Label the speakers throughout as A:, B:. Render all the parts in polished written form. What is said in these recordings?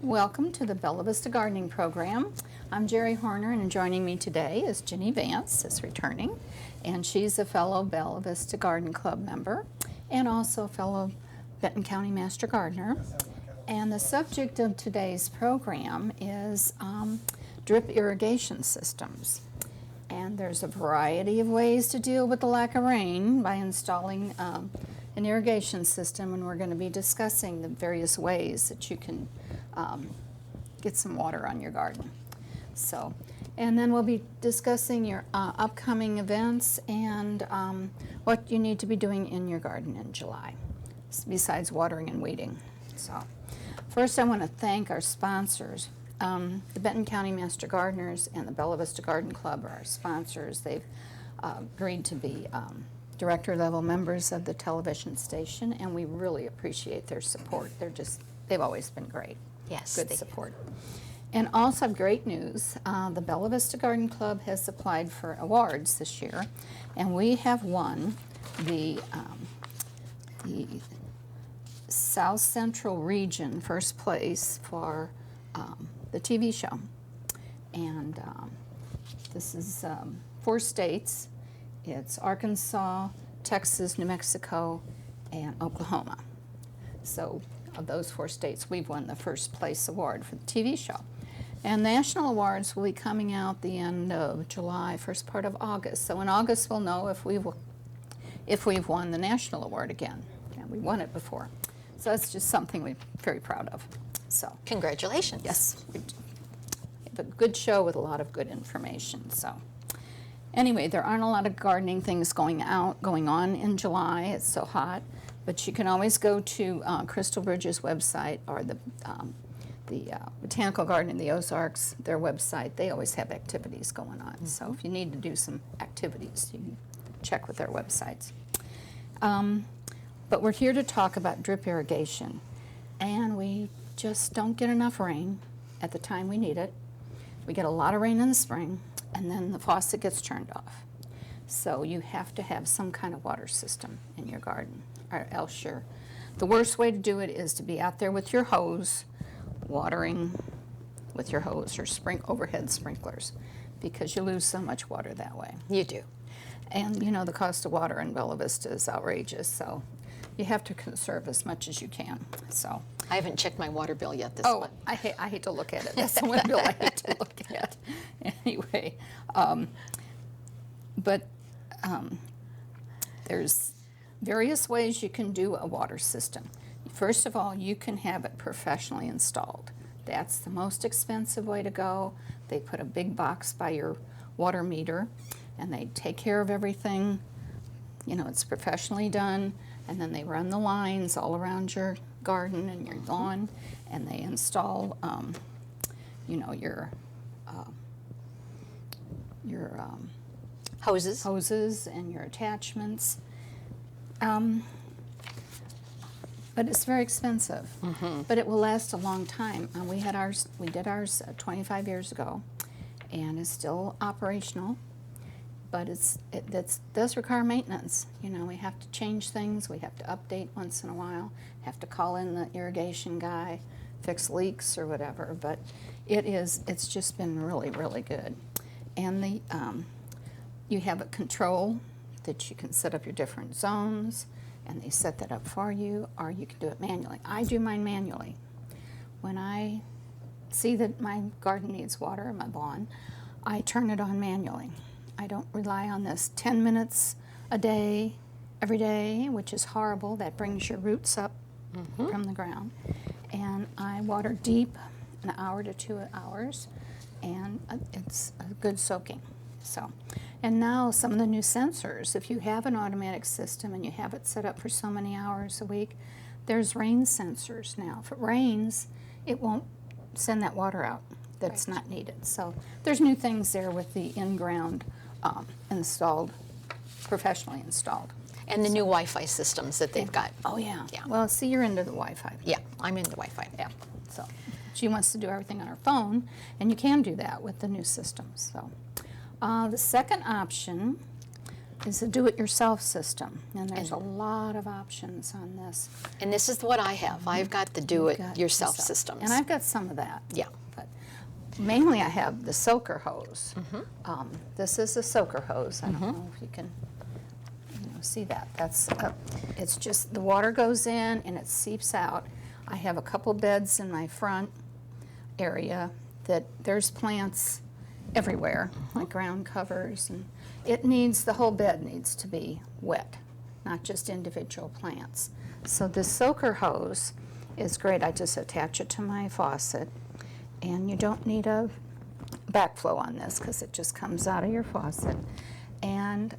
A: Welcome to the Bella Vista Gardening Program. I'm Geri Hoerner, and joining me today is Ginny Vance, is returning, and she's a fellow Bella Vista Garden Club member and also a fellow Benton County Master Gardener. And the subject of today's program is drip irrigation systems. And there's a variety of ways to deal with the lack of rain by installing an irrigation system, and we're going to be discussing the various ways that you can get some water on your garden. So, and then we'll be discussing your upcoming events and what you need to be doing in your garden in July, besides watering and weeding. So, first I want to thank our sponsors. The Benton County Master Gardeners and the Bella Vista Garden Club are our sponsors. They've agreed to be director level members of the television station, and we really appreciate their support. They've always been great.
B: Yes,
A: good support. And also great news, the Bella Vista Garden Club has applied for awards this year, and we have won the South Central Region first place for the TV show. And this is 4 states. It's Arkansas, Texas, New Mexico, and Oklahoma. So of those 4 states, we've won the first place award for the TV show. And national awards will be coming out the end of July, first part of August. So in August, we'll know if we've won the national award again. And we won it before. So that's just something we're very proud of. So
B: congratulations.
A: Yes. We have a good show with a lot of good information. So anyway, there aren't a lot of gardening things going on in July. It's so hot. But you can always go to Crystal Bridge's website or the Botanical Garden in the Ozarks, their website. They always have activities going on. Mm-hmm. So if you need to do some activities, you can check with their websites. But we're here to talk about drip irrigation. And we just don't get enough rain at the time we need it. We get a lot of rain in the spring, and then the faucet gets turned off. So you have to have some kind of water system in your garden, or else the worst way to do it is to be out there with your hose, watering with your hose or overhead sprinklers, because you lose so much water that way.
B: You do.
A: And you know, the cost of water in Bella Vista is outrageous, so you have to conserve as much as you can. So
B: I haven't checked my water bill yet this month.
A: I hate to look at it. That's the one bill I hate to look at. Anyway, there's various ways you can do a water system. First of all, you can have it professionally installed. That's the most expensive way to go. They put a big box by your water meter, and they take care of everything. You know, it's professionally done, and then they run the lines all around your garden and your lawn, and they install, your hoses and your attachments. But it's very expensive. Mm-hmm. But it will last a long time. We did ours 25 years ago, and it's still operational. But it does require maintenance. You know, we have to change things. We have to update once in a while. Have to call in the irrigation guy, fix leaks or whatever. But it's just been really, really good. And you have a control that you can set up your different zones, and they set that up for you, or you can do it manually. I do mine manually. When I see that my garden needs water in my lawn, I turn it on manually. I don't rely on this 10 minutes a day, every day, which is horrible. That brings your roots up from the ground. And I water deep, an hour to 2 hours, and it's a good soaking. So, and now some of the new sensors, if you have an automatic system and you have it set up for so many hours a week, there's rain sensors now. If it rains, it won't send that water out that's not needed. So there's new things there with the in-ground installed, professionally installed.
B: And the new Wi-Fi systems that they've got.
A: Oh, yeah.
B: Yeah.
A: Well, see, you're into the Wi-Fi.
B: Yeah, I'm into Wi-Fi.
A: Yeah. So she wants to do everything on her phone, and you can do that with the new systems. So the second option is a do-it-yourself system, and there's a lot of options on this.
B: And this is what I have. I've got the do-it-yourself systems.
A: And I've got some of that.
B: Yeah.
A: But mainly I have the soaker hose. This is a soaker hose. I don't know if you can see that. That's it's just the water goes in and it seeps out. I have a couple beds in my front area that there's plants everywhere, like ground covers, and the whole bed needs to be wet, not just individual plants. So this soaker hose is great. I just attach it to my faucet, and you don't need a backflow on this because it just comes out of your faucet. And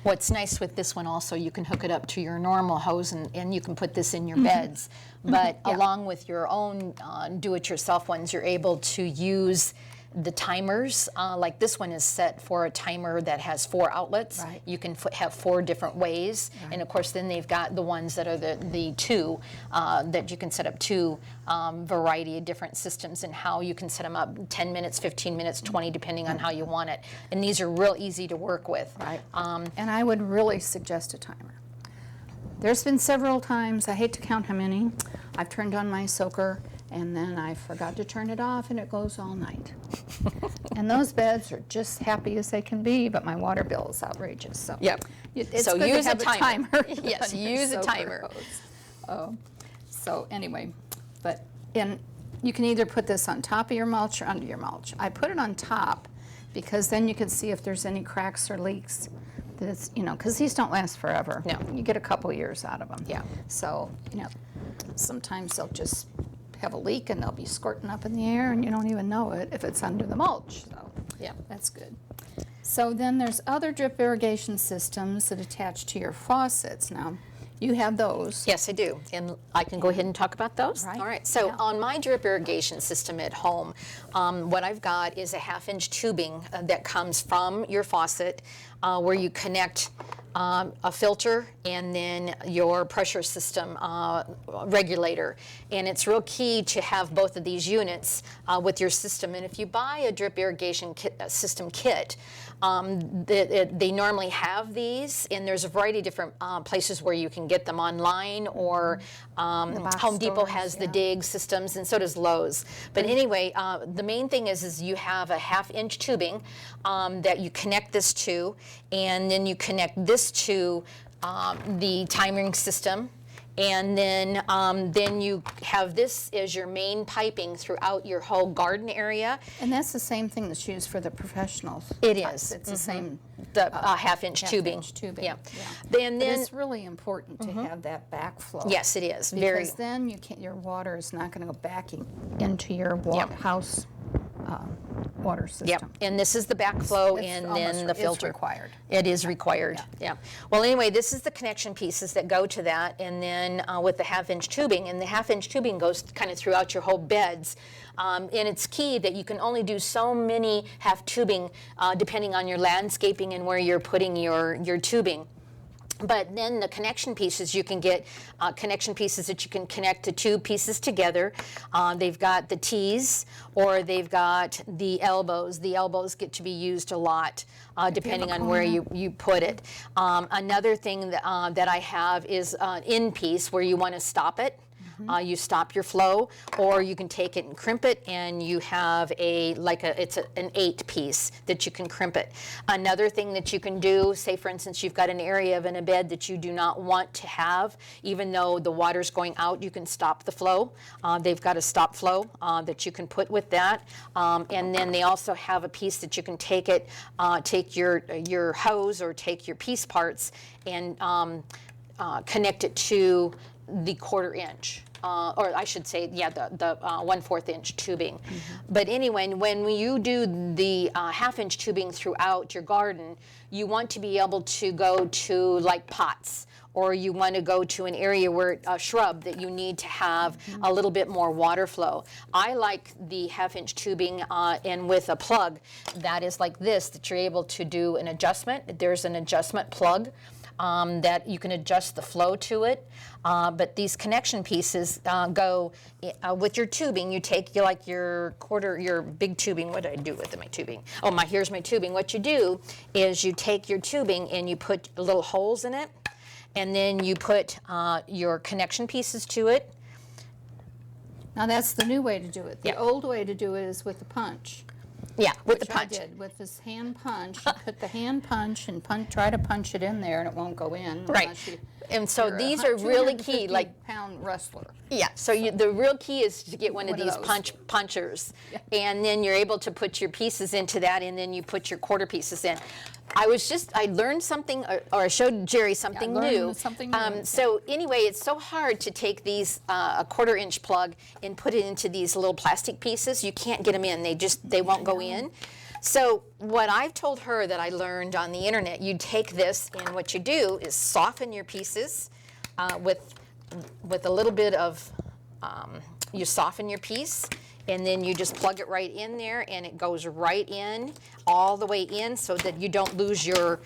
B: what's nice with this one also, you can hook it up to your normal hose, and you can put this in your beds. But along with your own do-it-yourself ones, you're able to use the timers. Like this one is set for a timer that has 4 outlets.
A: Right.
B: You can have 4 different ways.
A: Right.
B: And of course then they've got the ones that are the 2 that you can set up 2 variety of different systems, and how you can set them up 10 minutes, 15 minutes, 20, depending on how you want it. And these are real easy to work with.
A: Right. And I would really suggest a timer. There's been several times, I hate to count how many, I've turned on my soaker and then I forgot to turn it off and it goes all night. And those beds are just happy as they can be, but my water bill is outrageous. So
B: Yep.
A: It's
B: So
A: good
B: use
A: to have
B: a timer. Yes,
A: on your
B: use a
A: soaker
B: timer.
A: hose. So anyway, and you can either put this on top of your mulch or under your mulch. I put it on top because then you can see if there's any cracks or leaks. Because these don't last forever.
B: No.
A: You get a couple years out of them.
B: Yeah.
A: So, sometimes they'll just have a leak and they'll be squirting up in the air and you don't even know it if it's under the mulch. So,
B: Yeah.
A: that's good. So then there's other drip irrigation systems that attach to your faucets. Now, you have those.
B: Yes, I do, and I can go ahead and talk about those.
A: Right.
B: All right. So
A: Yeah.
B: on my drip irrigation system at home, what I've got is a 1/2-inch tubing that comes from your faucet, where you connect a filter and then your pressure system regulator. And it's real key to have both of these units with your system. And if you buy a drip irrigation system kit, they normally have these, and there's a variety of different places where you can get them online, or Home Depot has the dig systems, and so does Lowe's. But anyway, the main thing is you have a 1/2-inch tubing that you connect this to, and then you connect this to the timing system. And then you have this as your main piping throughout your whole garden area.
A: And that's the same thing that's used for the professionals.
B: It is.
A: It's the same.
B: The 1/2-inch tubing.
A: Half-inch tubing.
B: Yeah.
A: But
B: Then
A: it's really important to have that backflow.
B: yes, it is.
A: Because then your water is not going to go back into your house water system.
B: Yep, and this is the backflow,
A: It's
B: and
A: almost
B: then the filter.
A: It's required.
B: It is required, yeah. Well, anyway, this is the connection pieces that go to that, and then with the 1/2-inch tubing, and the 1/2-inch tubing goes kind of throughout your whole beds. And it's key that you can only do so many half tubing depending on your landscaping and where you're putting your tubing. But then the connection pieces, you can get connection pieces that you can connect the 2 pieces together. They've got the T's, or they've got the elbows. The elbows get to be used a lot depending on where you put it. Another thing that I have is an in piece where you want to stop it. You stop your flow, or you can take it and crimp it, and you have it's an 8 piece that you can crimp it. Another thing that you can do, say for instance you've got an area in a bed that you do not want to have, even though the water's going out, you can stop the flow. They've got a stop flow that you can put with that, and then they also have a piece that you can take your hose or take your piece parts and connect it to the 1/4 inch. Or I should say, the 1/4 inch tubing. But anyway, when you do the 1/2-inch tubing throughout your garden, you want to be able to go to like pots, or you want to go to an area where a shrub that you need to have a little bit more water flow. I like the 1/2-inch tubing, and with a plug that is like this, that you're able to do an adjustment. There's an adjustment plug. that you can adjust the flow to it. But these connection pieces go with your tubing. You take your big tubing. What did I do with my tubing? Oh, here's my tubing. What you do is you take your tubing and you put little holes in it, and then you put your connection pieces to it.
A: Now that's the new way to do it. The old way to do it is with the punch.
B: Yeah, with the
A: Which I
B: punch.
A: did with this hand punch. You put the hand punch and try to punch it in there, and it won't go in.
B: Right.
A: unless you-
B: And so
A: you're a
B: these are really key.
A: 250-pound wrestler.
B: Yeah, so the real key is to get one of these
A: those.
B: punchers,
A: Yeah.
B: and then you're able to put your pieces into that, and then you put your quarter pieces in. I learned something, or I showed Geri something
A: learned
B: new.
A: something new.
B: So anyway, it's so hard to take these a 1/4-inch plug and put it into these little plastic pieces. You can't get them in; they won't go in. So what I've told her that I learned on the internet, you take this, and what you do is soften your pieces with a little bit of, you soften your piece, and then you just plug it right in there, and it goes right in, all the way in, so that you don't lose your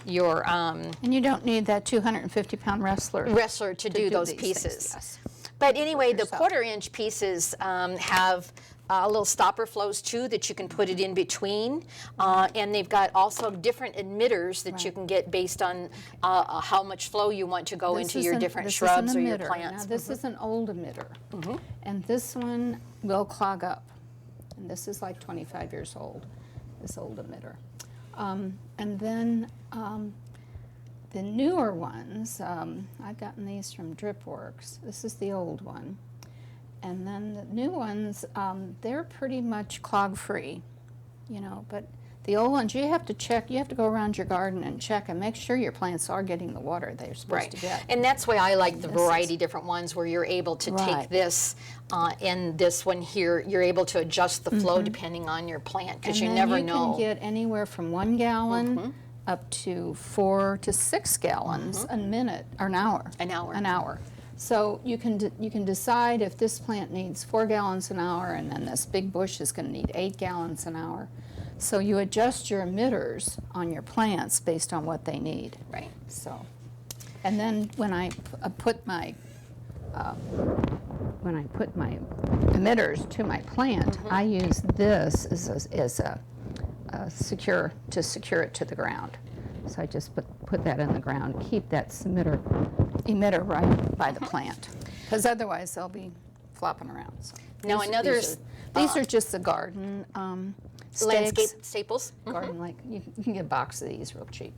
A: And you don't need that 250-pound
B: wrestler to do those
A: these
B: pieces.
A: things, yes.
B: But anyway, the
A: yourself.
B: 1/4-inch pieces have little stopper flows too that you can put it in between, and they've got also different emitters that you can get based on how much flow you want to go
A: This
B: into
A: is
B: your
A: an-
B: different
A: this is
B: shrubs
A: an
B: or your
A: emitter.
B: plants.
A: Now, this is an old emitter, and this one will clog up. And this is like 25 years old, this old emitter. And then the newer ones, I've gotten these from DripWorks. This is the old one. And then the new ones, they're pretty much clog-free, but the old ones, you have to check, you have to go around your garden and check and make sure your plants are getting the water they're supposed to get.
B: And that's why I like the
A: This
B: variety
A: is-
B: different ones where you're able to take
A: Right.
B: this and this one here, you're able to adjust the flow depending on your plant, because you
A: And then
B: never
A: you
B: know.
A: can get anywhere from 1 gallon up to 4 to 6 gallons a minute, or an hour.
B: An hour.
A: An hour. So you can decide if this plant needs 4 gallons an hour, and then this big bush is going to need 8 gallons an hour. So you adjust your emitters on your plants based on what they need.
B: Right.
A: So, and then when I put my emitters to my plant, I use this as a secure it to the ground. So I just put that in the ground, keep that emitter right by the plant, because otherwise they'll be flopping around. So
B: Now another
A: these are just the garden
B: landscape
A: stakes.
B: staples.
A: Garden, like you can get a box of these real cheap,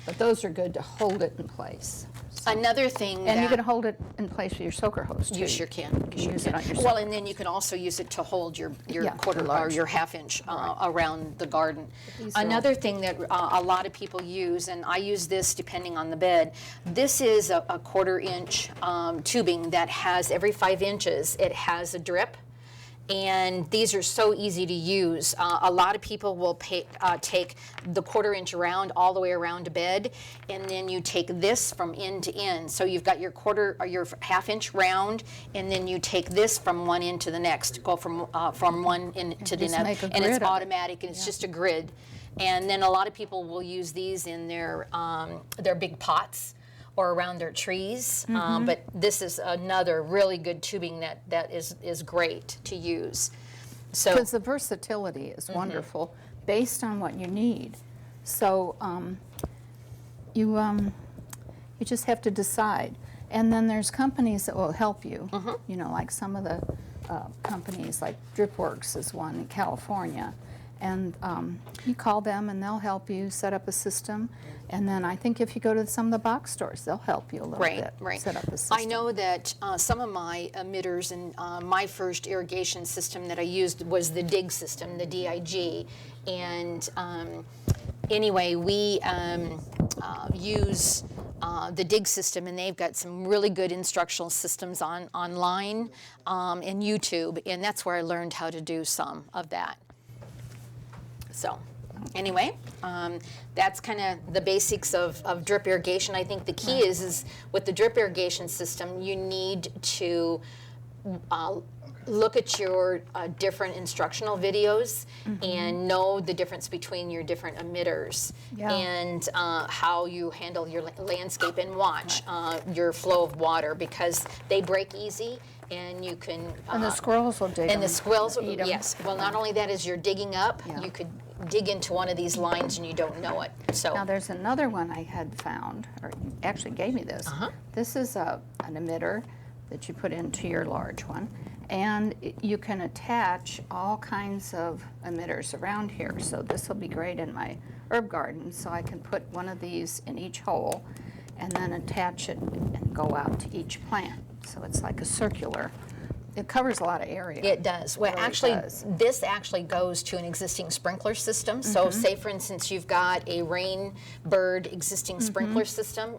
A: but those are good to hold it in place. So-
B: Another thing
A: and you
B: that
A: can hold it in place with your soaker hose too.
B: you sure can.
A: You use it on your
B: Well, and then you can also use it to hold your
A: Yeah,
B: quarter
A: your
B: or
A: large.
B: your half-inch around the garden.
A: These are all-
B: Another thing that a lot of people use, and I use this depending on the bed, this is a 1/4-inch tubing that has every 5 inches, it has a drip. And these are so easy to use. A lot of people will take the 1/4-inch round all the way around a bed, and then you take this from end to end. So you've got your 1/4 or your half-inch round, and then you take this from one end to the next. Go from one end to the
A: just
B: next,
A: make a
B: and it's
A: grid of it.
B: automatic, and it's just a grid. And then a lot of people will use these in their big pots or around their trees, but this is another really good tubing that is great to use. So
A: Because the versatility is wonderful based on what you need. So you just have to decide. And then there's companies that will help you. Like some of the companies, like DripWorks is one in California. And you call them and they'll help you set up a system. And then I think if you go to some of the box stores, they'll help you a little bit set up a system.
B: I know that some of my emitters and my first irrigation system that I used was the DIG system, the DIG. And anyway, we use the DIG system, and they've got some really good instructional systems online and YouTube, and that's where I learned how to do some of that. So anyway, that's kind of the basics of drip irrigation. I think the key is with the drip irrigation system, you need to look at your different instructional videos and know the difference between your different emitters and how you handle your landscape, and watch your flow of water, because they break easy. And you can...
A: and the squirrels will dig them.
B: And the squirrels will
A: eat them.
B: yes. Well, not only that, as you're digging up, you could dig into one of these lines and you don't know it. So
A: Now there's another one I had found, or you actually gave me this. This is an emitter that you put into your large one, and you can attach all kinds of emitters around here. So this will be great in my herb garden, so I can put one of these in each hole and then attach it and go out to each plant. So it's like a circular. It covers a lot of area.
B: it does. Well,
A: It really
B: actually,
A: does.
B: this actually goes to an existing sprinkler system. So say, for instance, you've got a rain bird existing sprinkler system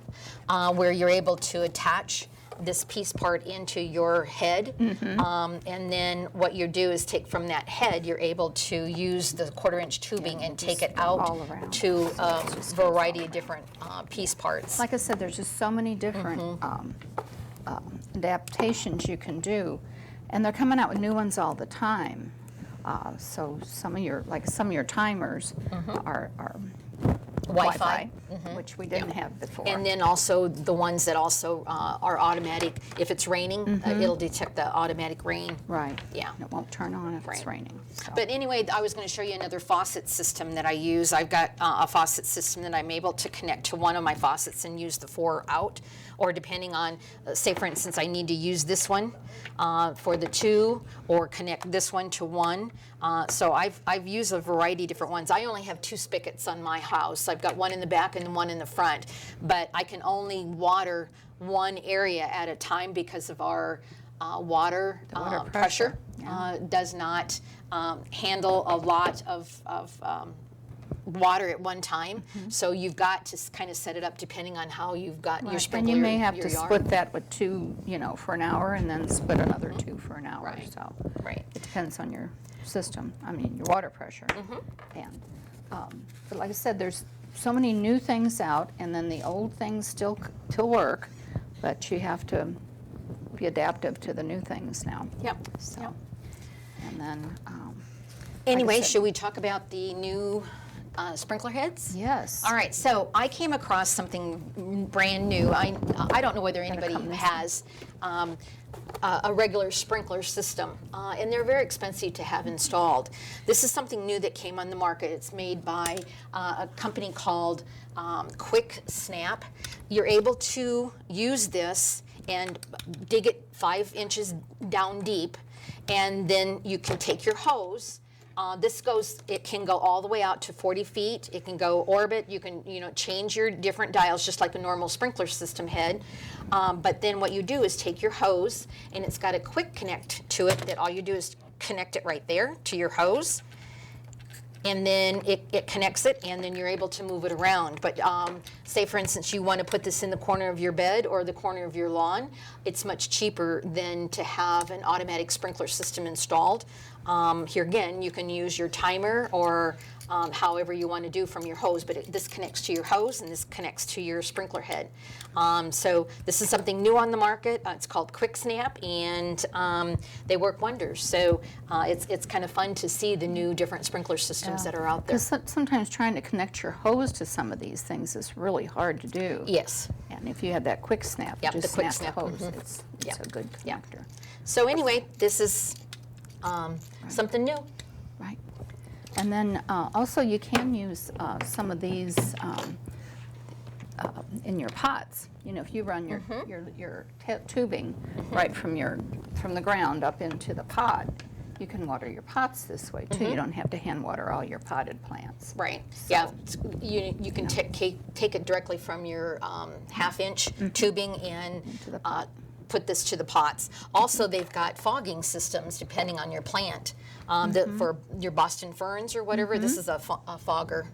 B: where you're able to attach this piece part into your head, and then what you do is take from that head, you're able to use the 1/4-inch tubing and take it out
A: all around.
B: to a variety of different piece parts.
A: Like I said, there's just so many different adaptations you can do, and they're coming out with new ones all the time. So some of your timers are
B: Wi-Fi.
A: which we didn't have before.
B: And then also the ones that also are automatic. If it's raining, it'll detect the automatic rain.
A: right.
B: Yeah.
A: And it won't turn on if it's
B: Right.
A: raining. So.
B: But anyway, I was going to show you another faucet system that I use. I've got a faucet system that I'm able to connect to one of my faucets and use the 4 out, or depending on, say for instance, I need to use this one for the 2, or connect this one to 1. So I've used a variety of different ones. I only have 2 spigots on my house. I've got one in the back and one in the front, but I can only water one area at a time because of our water,
A: water
B: pressure.
A: pressure,
B: Does not handle a lot of water at one time. So you've got to kind of set it up depending on how you've got your
A: Right.
B: sprinkler.
A: And you may have
B: your
A: to
B: yard.
A: split that with 2, for an hour, and then split another 2 for an hour.
B: Right.
A: So
B: Right.
A: it depends on your system. I mean, your water pressure. And but like I said, there's so many new things out, and then the old things still work, but you have to be adaptive to the new things now.
B: Yep.
A: So,
B: Yep.
A: and then
B: Anyway,
A: said-
B: should we talk about the new sprinkler heads?
A: yes.
B: All right, so I came across something brand new. I don't know whether anybody
A: come this
B: has a regular sprinkler system, and they're very expensive to have installed. This is something new that came on the market. It's made by a company called Quick Snap. You're able to use this and dig it 5 inches down deep, and then you can take your hose. It can go all the way out to 40 feet. It can go orbit. You can, change your different dials just like a normal sprinkler system head. But then what you do is take your hose, and it's got a quick connect to it that all you do is connect it right there to your hose. And then it connects it, and then you're able to move it around. But say, for instance, you want to put this in the corner of your bed or the corner of your lawn, it's much cheaper than to have an automatic sprinkler system installed. Here again, you can use your timer or however you want to do from your hose, but this connects to your hose and this connects to your sprinkler head. So this is something new on the market. It's called Quick Snap, and they work wonders. So it's kind of fun to see the new different sprinkler systems that are out there.
A: Because sometimes trying to connect your hose to some of these things is really hard to do.
B: Yes.
A: And if you have that quick snap,
B: Yep,
A: you just
B: the quick
A: snap the
B: snap,
A: hose. It's
B: Yep.
A: a good
B: Yep.
A: connector.
B: So anyway, this is something new.
A: Right. And then also you can use some of these in your pots. If you run your tubing right from the ground up into the pot, you can water your pots this way too. You don't have to hand water all your potted plants.
B: Right. Yeah. You can take it directly from your 1/2-inch tubing and
A: Into the pot.
B: put this to the pots. Also, they've got fogging systems depending on your plant. For your Boston ferns or whatever, this is a fogger,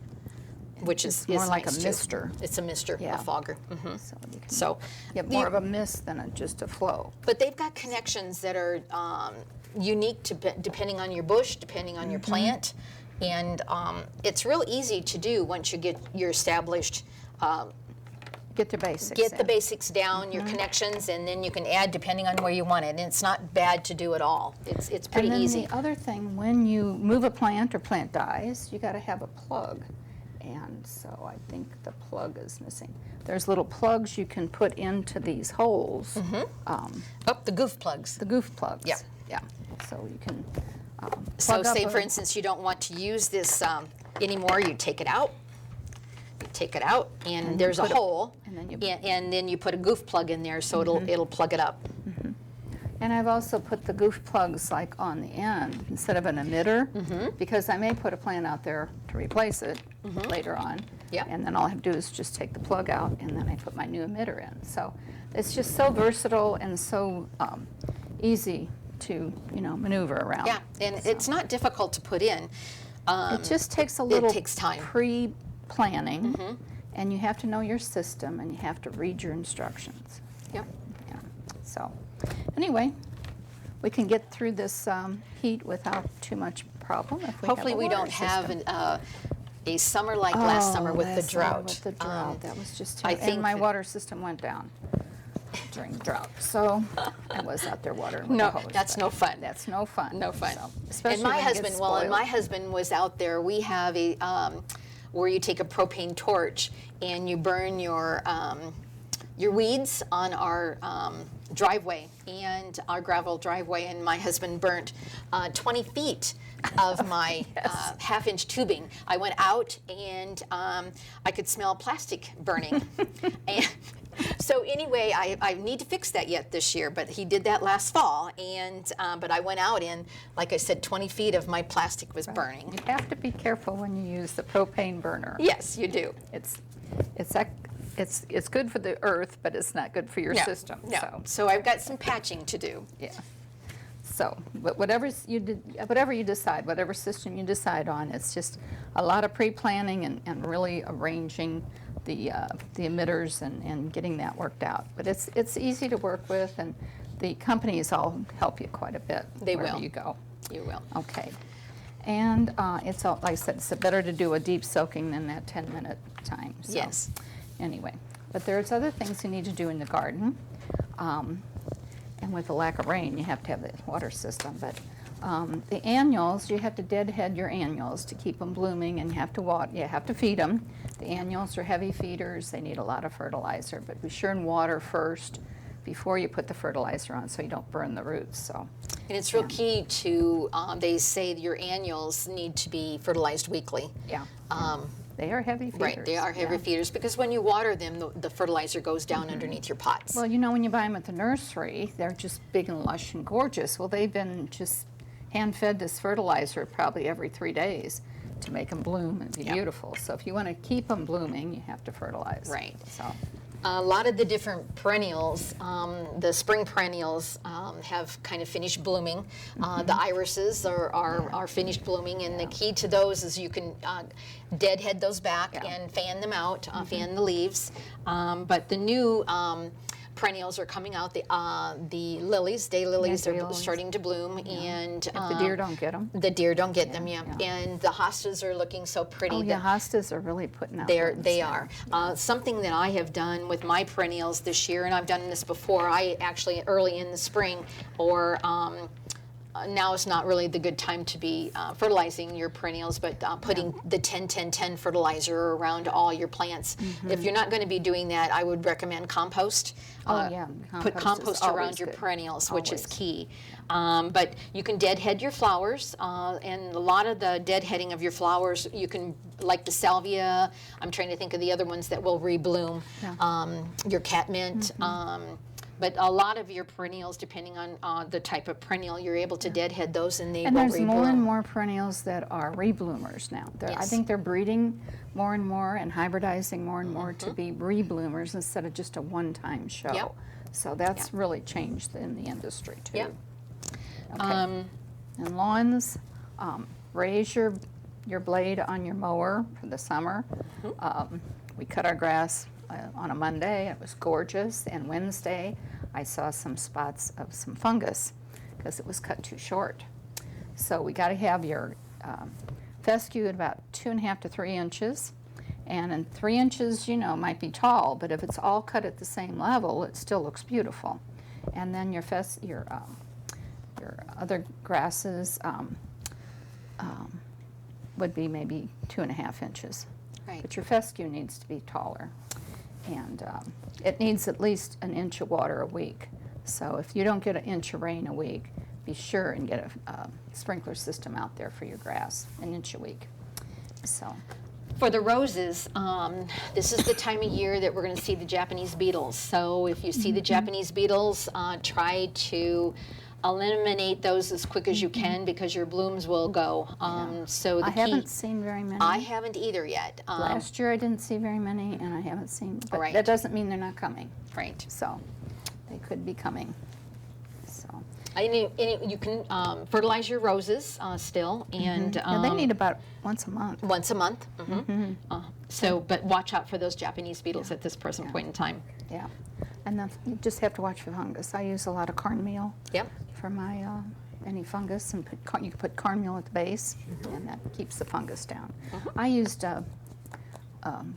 B: which is
A: more like
B: nice
A: a
B: too.
A: mister.
B: It's a mister,
A: Yeah.
B: a fogger.
A: So you can
B: So
A: get more of a mist than just a flow.
B: But they've got connections that are unique to depending on your bush, depending on your plant, and it's real easy to do once you get your established
A: Get the basics
B: get the
A: in.
B: basics down, your connections, and then you can add depending on where you want it. And it's not bad to do at all. It's pretty
A: and then
B: easy.
A: the other thing, when you move a plant or plant dies, you got to have a plug. And so I think the plug is missing. There's little plugs you can put into these holes.
B: The goof plugs.
A: The goof plugs.
B: Yeah.
A: Yeah. So you can
B: So
A: plug up
B: say, for instance, you don't want to use this anymore, you take it out. You take it out, and there's a hole, and then you put a goof plug in there, so it'll plug it up.
A: And I've also put the goof plugs like on the end instead of an emitter, because I may put a plant out there to replace it later on.
B: Yeah.
A: And then all I have to do is just take the plug out, and then I put my new emitter in. So it's just so versatile and so easy to maneuver around.
B: Yeah, and it's not difficult to put in.
A: It just takes a little
B: takes time.
A: pre-planning, and you have to know your system, and you have to read your instructions.
B: Yep.
A: Yeah. So anyway, we can get through this heat without too much problem. If we
B: Hopefully
A: have a
B: we
A: water
B: don't have
A: system.
B: a summer like last summer with the
A: Last summer
B: drought.
A: with the drought, that was just
B: I
A: terrible.
B: think
A: And my
B: that-
A: water system went down during the drought. So I was out there watering with
B: No,
A: the hose.
B: that's
A: but
B: no fun.
A: That's no fun.
B: No fun.
A: So, especially
B: And my
A: when it gets
B: husband, well, and
A: spoiled.
B: my husband was out there. We have a where you take a propane torch and you burn your weeds on our driveway and our gravel driveway. And my husband burnt 20 feet of my half-inch tubing. I went out and I could smell plastic burning. And so anyway, I need to fix that yet this year, but he did that last fall. And but I went out and, like I said, 20 feet of my plastic was burning.
A: You have to be careful when you use the propane burner.
B: Yes, you do.
A: It's good for the earth, but it's not good for your
B: No,
A: system.
B: no. So I've got some patching to do.
A: Yeah. So, but whatever you decide, whatever system you decide on, it's just a lot of pre-planning and really arranging the emitters and getting that worked out. But it's easy to work with, and the companies all help you quite a bit.
B: They
A: wherever
B: will.
A: you go.
B: You will.
A: Okay. And it's all, like I said, it's better to do a deep soaking than that 10-minute time. So,
B: Yes.
A: Anyway, but there's other things you need to do in the garden. And with the lack of rain, you have to have the water system. But the annuals, you have to deadhead your annuals to keep them blooming, and you have to water. You have to feed them. The annuals are heavy feeders; they need a lot of fertilizer. But be sure and water first before you put the fertilizer on, so you don't burn the roots. So.
B: And it's real key to, they say your annuals need to be fertilized weekly.
A: Yeah. They are heavy feeders.
B: Right, they are heavy feeders because when you water them, the fertilizer goes down underneath your pots.
A: Well, when you buy them at the nursery, they're just big and lush and gorgeous. Well, they've been just hand-fed this fertilizer probably every 3 days to make them bloom and be beautiful. So if you want to keep them blooming, you have to fertilize.
B: Right.
A: So.
B: A lot of the different perennials, the spring perennials, have kind of finished blooming. The irises are finished blooming, and the key to those is you can deadhead those back and fan them out, fan the leaves. But the new perennials are coming out. The lilies, daylilies, are starting to bloom, and
A: If the deer don't get them.
B: the deer don't get them. Yeah, and the hostas are looking so pretty.
A: Oh, yeah, hostas are really putting out.
B: They are. Something that I have done with my perennials this year, and I've done this before, I actually early in the spring or now is not really the good time to be fertilizing your perennials, but putting the 10-10-10 fertilizer around all your plants. If you're not going to be doing that, I would recommend compost. Put compost around your perennials, which is key. But you can deadhead your flowers, and a lot of the deadheading of your flowers, you can, like the salvia, I'm trying to think of the other ones that will rebloom, your catmint, but a lot of your perennials, depending on the type of perennial, you're able to deadhead those and they will rebloom.
A: And there's more and more perennials that are rebloomers now. I think they're breeding more and more and hybridizing more and more to be rebloomers instead of just a one-time show.
B: Yep.
A: So that's really changed in the industry too.
B: Yep.
A: Okay. And lawns, raise your blade on your mower for the summer. We cut our grass on a Monday. It was gorgeous. And Wednesday, I saw some spots of some fungus because it was cut too short. So we got to have your fescue at about 2.5 to 3 inches, And in 3 inches, you know, might be tall, but if it's all cut at the same level, it still looks beautiful. And then your other grasses would be maybe 2.5 inches.
B: Right.
A: But your fescue needs to be taller. And it needs at least 1 inch of water a week. So if you don't get 1 inch of rain a week, be sure and get a sprinkler system out there for your grass, 1 inch a week. So.
B: For the roses, this is the time of year that we're going to see the Japanese beetles. So if you see the Japanese beetles, try to eliminate those as quick as you can because your blooms will go. So
A: I haven't seen very many.
B: I haven't either yet.
A: Last year I didn't see very many, and I haven't seen, but
B: Right.
A: that doesn't mean they're not coming.
B: Right.
A: So they could be coming. So.
B: And you can fertilize your roses still, and
A: Yeah, they need about once a month.
B: once a month. So, but watch out for those Japanese beetles at this present point in time.
A: Yeah. And then you just have to watch for fungus. I use a lot of cornmeal
B: Yep.
A: for my any fungus, and you can put cornmeal at the base, and that keeps the fungus down. I used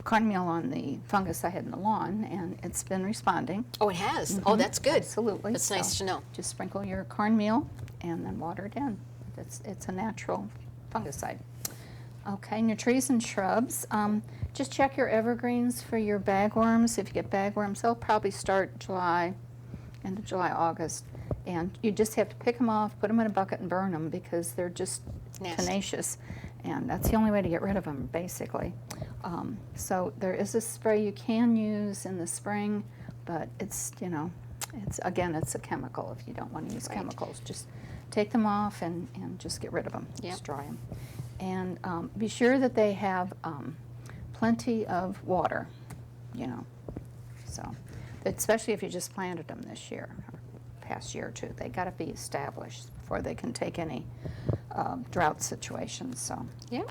A: cornmeal on the fungus I had in the lawn, and it's been responding.
B: Oh, it has. Oh, that's good.
A: Absolutely.
B: That's nice to know.
A: Just sprinkle your cornmeal and then water it in. It's a natural fungicide. Okay, and your trees and shrubs. Just check your evergreens for your bagworms. If you get bagworms, they'll probably start end of July, August. And you just have to pick them off, put them in a bucket and burn them because they're just
B: Nasty.
A: tenacious. And that's the only way to get rid of them, basically. So there is a spray you can use in the spring, but it's, you know, again, it's a chemical if you don't want to use chemicals. Just take them off and just get rid of them.
B: Yep.
A: Just dry them. And be sure that they have plenty of water, you know. So, especially if you just planted them this year, or past year or two, they got to be established before they can take any drought situations. So.
B: Yeah.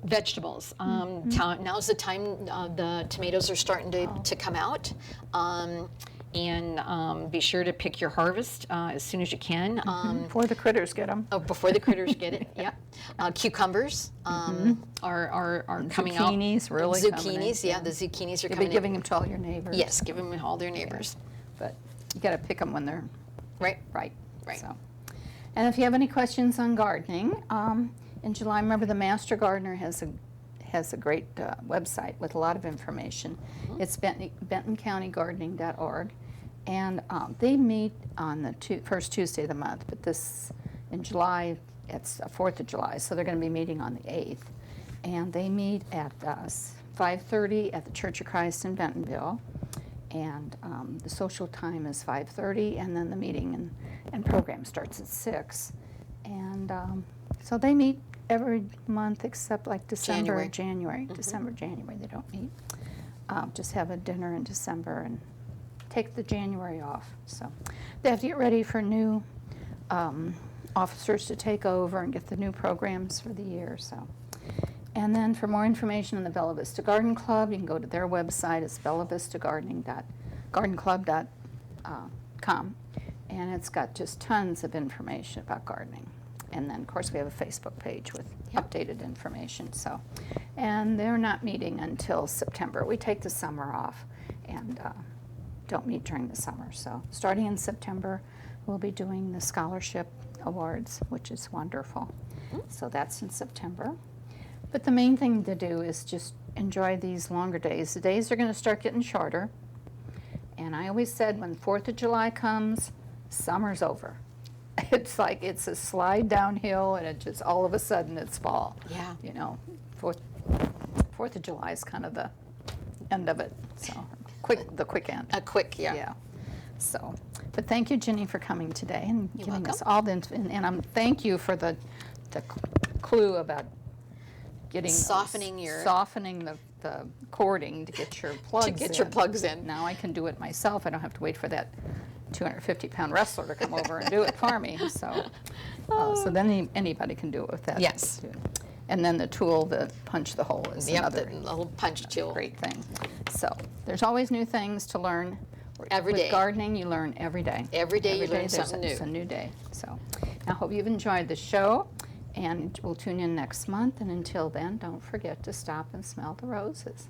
B: Vegetables. Now's the time the tomatoes are starting to come out. And be sure to pick your harvest as soon as you can.
A: Before the critters get them.
B: Oh, before the critters get it, yeah. Cucumbers are coming out.
A: Zucchinis, really coming in,
B: Zucchinis, yeah, the zucchinis are
A: You'll
B: coming
A: be giving them to all your neighbors.
B: Yes, give them to all their neighbors.
A: But you got to pick them when they're
B: Right.
A: right.
B: Right.
A: So. And if you have any questions on gardening, in July, remember the Master Gardener has a great website with a lot of information. It's bentoncountygardening.org. And they meet on the first Tuesday of the month, but in July, it's 4th of July, so they're going to be meeting on the 8th. And they meet at 5:30 at the Church of Christ in Bentonville. And the social time is 5:30, and then the meeting and program starts at 6. And so they meet every month except like December, January. December, January, they don't meet. Just have a dinner in December and take the January off. So they have to get ready for new officers to take over and get the new programs for the year. So, and then for more information on the Bella Vista Garden Club, you can go to their website. It's bellavistagardening.com, and it's got just tons of information about gardening. And then, of course, we have a Facebook page with updated information. So, and they're not meeting until September. We take the summer off and don't meet during the summer. So, starting in September, we'll be doing the scholarship awards, which is wonderful. So that's in September. But the main thing to do is just enjoy these longer days. The days are going to start getting shorter. And I always said when 4th of July comes, summer's over. It's like it's a slide downhill, and it just all of a sudden it's fall.
B: Yeah.
A: You know, 4th of July is kind of the end of it. So the quick end.
B: A quick, yeah.
A: Yeah. So, but thank you, Ginny, for coming today and
B: You're
A: giving us
B: welcome.
A: all the and thank you for the clue about getting
B: Softening
A: the cording to get your plugs
B: To get your plugs in.
A: Now I can do it myself. I don't have to wait for that 250-pound wrestler to come over and do it for me. So, so then anybody can do it with that.
B: Yes.
A: Too. And then the tool to punch the hole is
B: Yep,
A: another
B: the little punch tool.
A: great thing. So there's always new things to learn.
B: Every
A: With
B: day.
A: gardening, you learn every day.
B: Every day you learn
A: there's
B: something new.
A: It's a new day. So I hope you've enjoyed the show. And we'll tune in next month, and until then, don't forget to stop and smell the roses.